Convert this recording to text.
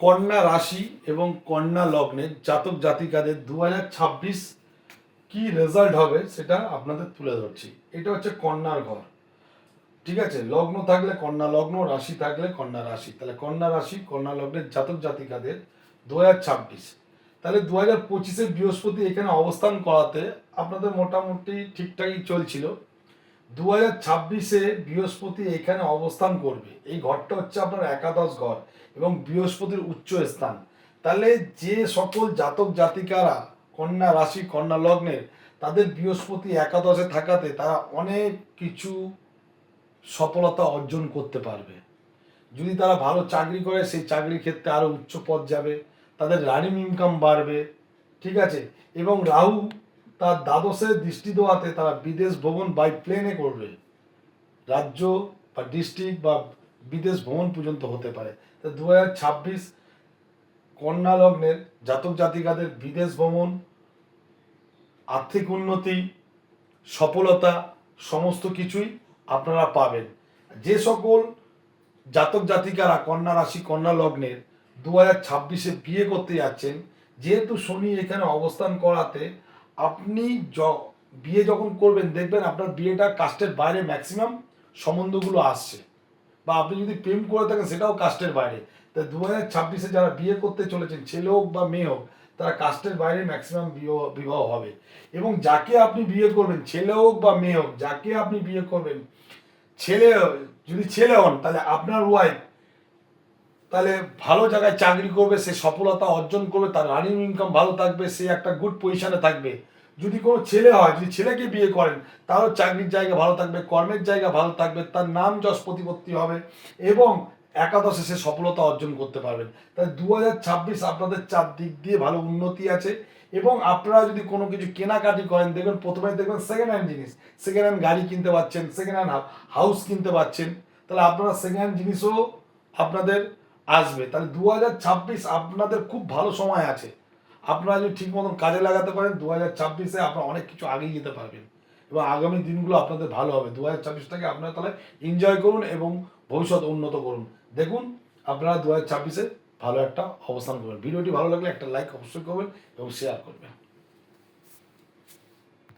কন্যা রাশি এবং কন্যা লগ্নের জাতক জাতিকাদের 2026 কি রেজাল্ট হবে সেটা আপনাদের তুলে ধরছি। এটা হচ্ছে কন্যার ঘর, ঠিক আছে। লগ্ন থাকলে কন্যা লগ্ন, রাশি থাকলে কন্যা রাশি। তাহলে কন্যা রাশি কন্যা লগ্নের জাতক জাতিকাদের 2026, তাহলে 2025-এ বৃহস্পতি এখানে অবস্থান করাতে আপনাদের মোটামুটি ঠিকঠাকই চলছিল। 2026-এ বৃহস্পতি এখানে অবস্থান করবে। এই ঘরটা হচ্ছে আপনার একাদশ ঘর এবং বৃহস্পতির উচ্চ স্থান। তাহলে যে সকল জাতক জাতিকারা কন্যা রাশি কন্যা লগ্নের, তাদের বৃহস্পতি একাদশে থাকাতে তারা অনেক কিছু সফলতা অর্জন করতে পারবে। যদি তারা ভালো চাকরি করে সেই চাকরির ক্ষেত্রে আরও উচ্চ পদ যাবে, তাদের রানিং ইনকাম বাড়বে, ঠিক আছে। এবং রাহু তার দ্বাদশে দৃষ্টি দেওয়াতে তারা বিদেশ ভ্রমণ বাই প্লেনে করবে, রাজ্য বা ডিস্ট্রিক্ট বা বিদেশ ভ্রমণ পর্যন্ত হতে পারে। তো 2026 কন্যা লগ্নের জাতক জাতিকাদের বিদেশ ভ্রমণ, আর্থিক উন্নতি, সফলতা সমস্ত কিছুই আপনারা পাবেন। যে সকল জাতক জাতিকারা কন্যা রাশি কন্যা লগ্নের 2026-এ বিয়ে করতে যাচ্ছেন, যেহেতু শনি এখানে অবস্থান করাতে আপনি বিয়ে যখন করবেন দেখবেন আপনার বিয়েটা কাস্টের বাইরে ম্যাক্সিমাম সম্বন্ধগুলো আসছে, বা আপনি যদি প্রেম করে থাকেন সেটাও কাস্টের বাইরে। তাই 2026-এ যারা বিয়ে করতে চলেছেন, ছেলে হোক বা মেয়ে হোক, তারা কাস্টের বাইরে ম্যাক্সিমাম বিবাহ হবে। এবং যাকে আপনি বিয়ে করবেন, ছেলে হোক বা মেয়ে হোক, যাকে আপনি বিয়ে করবেন, ছেলে যদি ছেলে হন তাহলে আপনার ওয়াইফ তাহলে ভালো জায়গায় চাকরি করবে, সে সফলতা অর্জন করবে, তার রানিং ইনকাম ভালো থাকবে, সে একটা গুড পজিশনে থাকবে। যদি কোনো ছেলে হয়, যদি ছেলেকে বিয়ে করেন, তারও চাকরির জায়গা ভালো থাকবে, কর্মের জায়গা ভালো থাকবে, তার নাম যশ প্রতিপত্তি হবে এবং একাদশে সে সফলতা অর্জন করতে পারবেন। তাই 2026 আপনাদের চারদিক দিয়ে ভালো উন্নতি আছে। এবং আপনারা যদি কোনো কিছু কেনাকাটি করেন, দেখবেন প্রথমে দেখবেন সেকেন্ড হ্যান্ড জিনিস, সেকেন্ড হ্যান্ড গাড়ি কিনতে পারছেন, সেকেন্ড হ্যান্ড হাউস কিনতে পারছেন, তাহলে আপনারা সেকেন্ড হ্যান্ড জিনিসও আপনাদের আসবে। তাহলে 2026 আপনাদের খুব ভালো সময় আছে। আপনারা যদি ঠিক মতন কাজে লাগাতে পারেন, 2026-এ আপনারা অনেক কিছু আগিয়ে যেতে পারবেন এবং আগামী দিনগুলো আপনাদের ভালো হবে। 2026টাকে আপনারা তাহলে এনজয় করুন এবং ভবিষ্যৎ উন্নত করুন। দেখুন আপনারা 2026-এ ভালো একটা অবস্থান করবেন। ভিডিওটি ভালো লাগলে একটা লাইক অবশ্যই করবেন এবং শেয়ার করবেন।